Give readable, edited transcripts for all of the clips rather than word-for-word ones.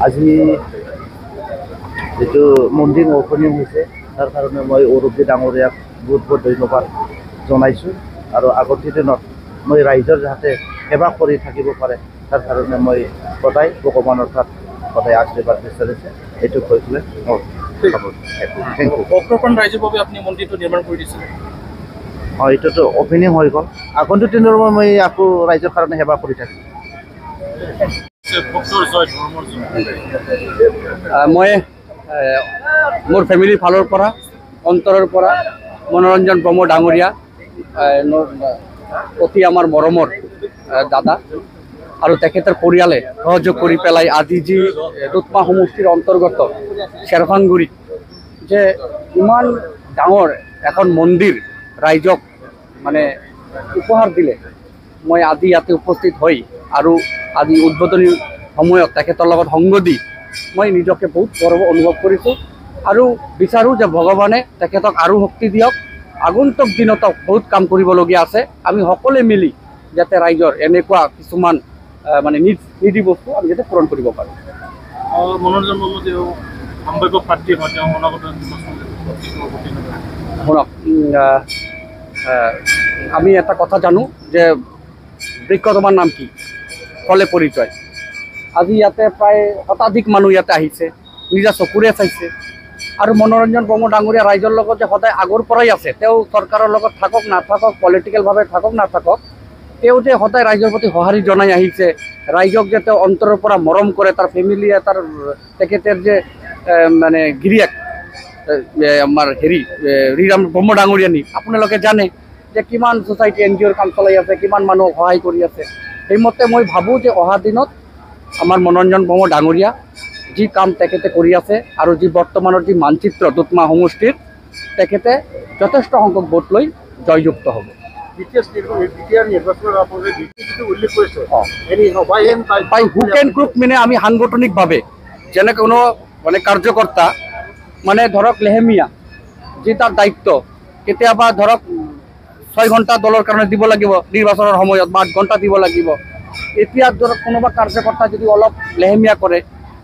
আজি যেটো মন্দিৰ ওপেনিং হৈছে তাৰ কাৰণে মই অৰূপজী ডাঙৰীয়াক বহুত বহুত ধন্যবাদ জনাইছোঁ আৰু আগন্তুক দিনত মই ৰাইজৰ যাতে সেৱা কৰি থাকিব পাৰে তাৰ কাৰণে মই সদায় ভগৱানৰ তাত সদায় আশীৰ্বাদ বিচাৰিছে এইটো কৈ পেলাই থেংক ইউ। ভক্তপ্ৰাণ ৰাইজৰ বাবে আপুনি মন্দিৰটো নিৰ্মাণ কৰি দিছিলে। অঁ এইটোতো অপেনিং হৈ গ'ল, আগন্তুক দিনৰ মই আকৌ ৰাইজৰ কাৰণে সেৱা কৰি থাকিম। মই মোৰ ফেমিলিৰ ফালৰ পৰা অন্তৰৰ পৰা মনোৰঞ্জন ব্ৰহ্ম ডাঙৰীয়া অতি আমাৰ মৰমৰ দাদা আৰু তেখেতৰ পৰিয়ালে সহযোগ কৰি পেলাই আজি যি দুধমা সমষ্টিৰ অন্তৰ্গত শ্বেৰখানগুৰিত যে ইমান ডাঙৰ এখন মন্দিৰ ৰাইজক মানে উপহাৰ দিলে, মই আজি ইয়াতে উপস্থিত হৈ আৰু আজি উদ্বোধনী সময়ত তেখেতৰ লগত সংগ দি মই নিজকে বহুত গৰ্ব অনুভৱ কৰিছোঁ আৰু বিচাৰোঁ যে ভগৱানে তেখেতক আৰু শক্তি দিয়ক। আগন্তুক দিনতো বহুত কাম কৰিবলগীয়া আছে, আমি সকলোৱে মিলি যাতে ৰাইজৰ এনেকুৱা কিছুমান মানে নিধি বস্তু আমি যাতে পূৰণ কৰিব পাৰোঁ। মনোৰঞ্জন সম্ভাব্য প্ৰাৰ্থী হয় তেওঁ শুনক, আমি এটা কথা জানো যে বৃক্ষ তোমাৰ নাম কি ক'লে পৰিচয়। আজি ইয়াতে প্ৰায় শতাধিক মানুহ ইয়াতে আহিছে, নিজা চকুৰে চাইছে আৰু মনোৰঞ্জন ব্ৰহ্ম ডাঙৰীয়া ৰাইজৰ লগত যে সদায় আগৰ পৰাই আছে, তেওঁ চৰকাৰৰ লগত থাকক নাথাকক, পলিটিকেলভাৱে থাকক নাথাকক, তেওঁ যে সদায় ৰাইজৰ প্ৰতি সঁহাৰি জনাই আহিছে, ৰাইজক যে তেওঁ অন্তৰৰ পৰা মৰম কৰে, তাৰ ফেমিলিয়ে তাৰ তেখেতৰ যে মানে গিৰিয়েক আমাৰ ৰিৰাম ব্ৰহ্ম ডাঙৰীয়া নি আপোনালোকে জানে যে কিমান ছ'চাইটি NGOৰ কাম চলাই আছে, কিমান মানুহক সহায় কৰি আছে। সেইমতে মই ভাবোঁ যে অহা দিনত আমাৰ মনোৰঞ্জন ব্ৰহ্ম ডাঙৰীয়া যি কাম তেখেতে কৰি আছে আৰু যি বৰ্তমানৰ যি মানচিত্ৰ দুধমা সমষ্টিৰ, তেখেতে যথেষ্ট সংখ্যক ভোট লৈ জয়যুক্ত হ'ব। হুক এণ্ড ক্ৰুক মানে আমি সাংগঠনিকভাৱে যেনে কোনো মানে কাৰ্যকৰ্তা মানে ধৰক লেহেমীয়া যি তাৰ দায়িত্ব, কেতিয়াবা ধৰক 6 ঘণ্টা দলৰ কাৰণে দিব লাগিব নিৰ্বাচনৰ সময়ত বা 8 ঘণ্টা দিব লাগিব। এতিয়া ধৰক কোনোবা কাৰ্যকৰ্তা যদি অলপ লেহেমীয়া কৰে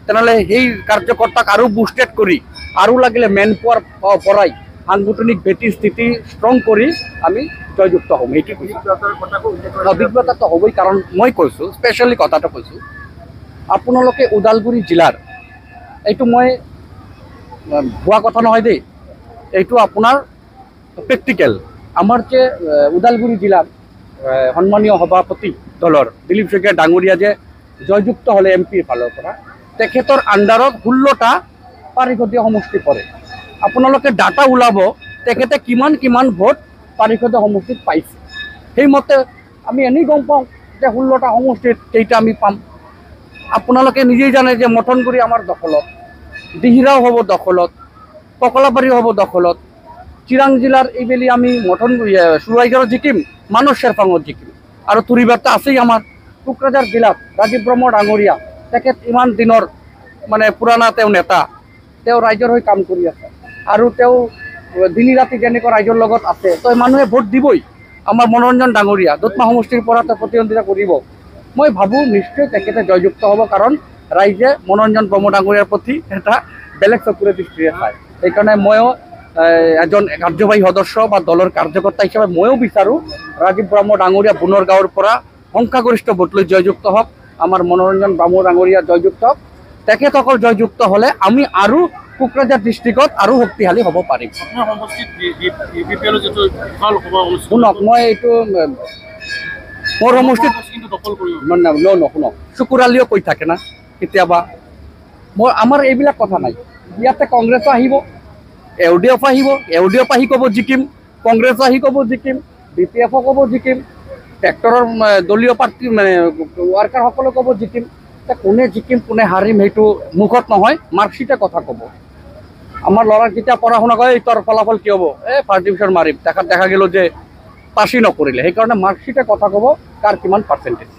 তেনেহ'লে সেই কাৰ্যকৰ্তাক আৰু বুষ্টেড কৰি আৰু লাগিলে মেন পাৱাৰ পৰাই সাংগঠনিক ভেটি স্থিতি ষ্ট্ৰং কৰি আমি জয়যুক্ত হ'ম। সেইটো অভিজ্ঞতাটো হ'বই, কাৰণ মই কৈছোঁ স্পেচিয়েলি কথাটো কৈছোঁ, আপোনালোকে ওদালগুৰি জিলাৰ এইটো মই ভুৱা কথা নহয় দেই, এইটো আপোনাৰ প্ৰেক্টিকেল। আমাৰ যে ওদালগুৰি জিলাৰ সন্মানীয় সভাপতি দলৰ দিলীপ শইকীয়া ডাঙৰীয়া যে জয়যুক্ত হ'লে MPৰ ফালৰ পৰা, তেখেতৰ আণ্ডাৰত 16টা পাৰিষদীয় সমষ্টি পৰে। আপোনালোকে ডাটা ওলাব তেখেতে কিমান কিমান ভোট পাৰিষদীয় সমষ্টিত পাইছে, সেইমতে আমি এনেই গম পাওঁ যে 16টা সমষ্টিত কেইটা আমি পাম। আপোনালোকে নিজেই জানে যে মথনগুৰি আমাৰ দখলত, দিহিৰাও হ'ব দখলত, ককলাবাৰীও হ'ব দখলত, চিৰাং জিলাৰ এইবেলি আমি মথনগুৰি চুৰাইজাৰত জিকিম, মানস শ্বেৰপাঙত জিকিম আৰু তুৰিবাৰটো আছেই আমাৰ। কোকৰাঝাৰ জিলাত ৰাজীৱ ব্ৰহ্ম ডাঙৰীয়া, তেখেত ইমান দিনৰ মানে পুৰণা তেওঁ নেতা, তেওঁ ৰাইজৰ হৈ কাম কৰি আছে আৰু তেওঁ দিনী ৰাতি যেনেকৈ ৰাইজৰ লগত আছে, তো মানুহে ভোট দিবই। আমাৰ মনোৰঞ্জন ডাঙৰীয়া দুধমা সমষ্টিৰ পৰা তেওঁ প্ৰতিদ্বন্দ্বিতা কৰিব। মই ভাবোঁ নিশ্চয় তেখেতে জয়যুক্ত হ'ব, কাৰণ ৰাইজে মনোৰঞ্জন ব্ৰহ্ম ডাঙৰীয়াৰ প্ৰতি এটা বেলেগ চকুৰে দৃষ্টিৰে চায়। সেইকাৰণে ময়ো এজন কাৰ্যবাহী সদস্য বা দলৰ কাৰ্যকৰ্তা হিচাপে ময়ো বিচাৰোঁ ৰাজীৱ ব্ৰহ্ম ডাঙৰীয়া পুনৰ গাঁৱৰ পৰা সংখ্যাগৰিষ্ঠ ভোট লৈ জয়যুক্ত হওক, আমাৰ মনোৰঞ্জন ব্ৰহ্ম ডাঙৰীয়া জয়যুক্ত হওক। তেখেতসকল জয়যুক্ত হ'লে আমি আৰু কোকৰাঝাৰ ডিষ্ট্ৰিক্টত আৰু শক্তিশালী হ'ব পাৰিম। শুনক, মই এইটো মোৰ সমষ্টিত শুনক, চুকুৰালীও কৈ থাকে না কেতিয়াবা, আমাৰ এইবিলাক কথা নাই। ইয়াতে কংগ্ৰেছো আহিব, LDF আহিব, LDF আহি ক'ব জিকিম, কংগ্ৰেছো আহি ক'ব জিকিম, BPF ক'ব জিকিম, ট্ৰেক্টৰৰ দলীয় প্ৰাৰ্থী মানে ৱাৰ্কাৰসকলে ক'ব জিকিম। কোনে জিকিম কোনে হাৰিম সেইটো মুখত নহয়, মাৰ্কশ্বিটে কথা ক'ব। আমাৰ ল'ৰাক যেতিয়া পঢ়া শুনা কৰে তোৰ ফলাফল কি হ'ব, ফাৰ্ষ্ট ডিভিজন মাৰিম, দেখা গ'ল যে পাছেই নকৰিলে। সেইকাৰণে মাৰ্কশ্বিটে কথা ক'ব কাৰ কিমান পাৰ্চেণ্টেজ।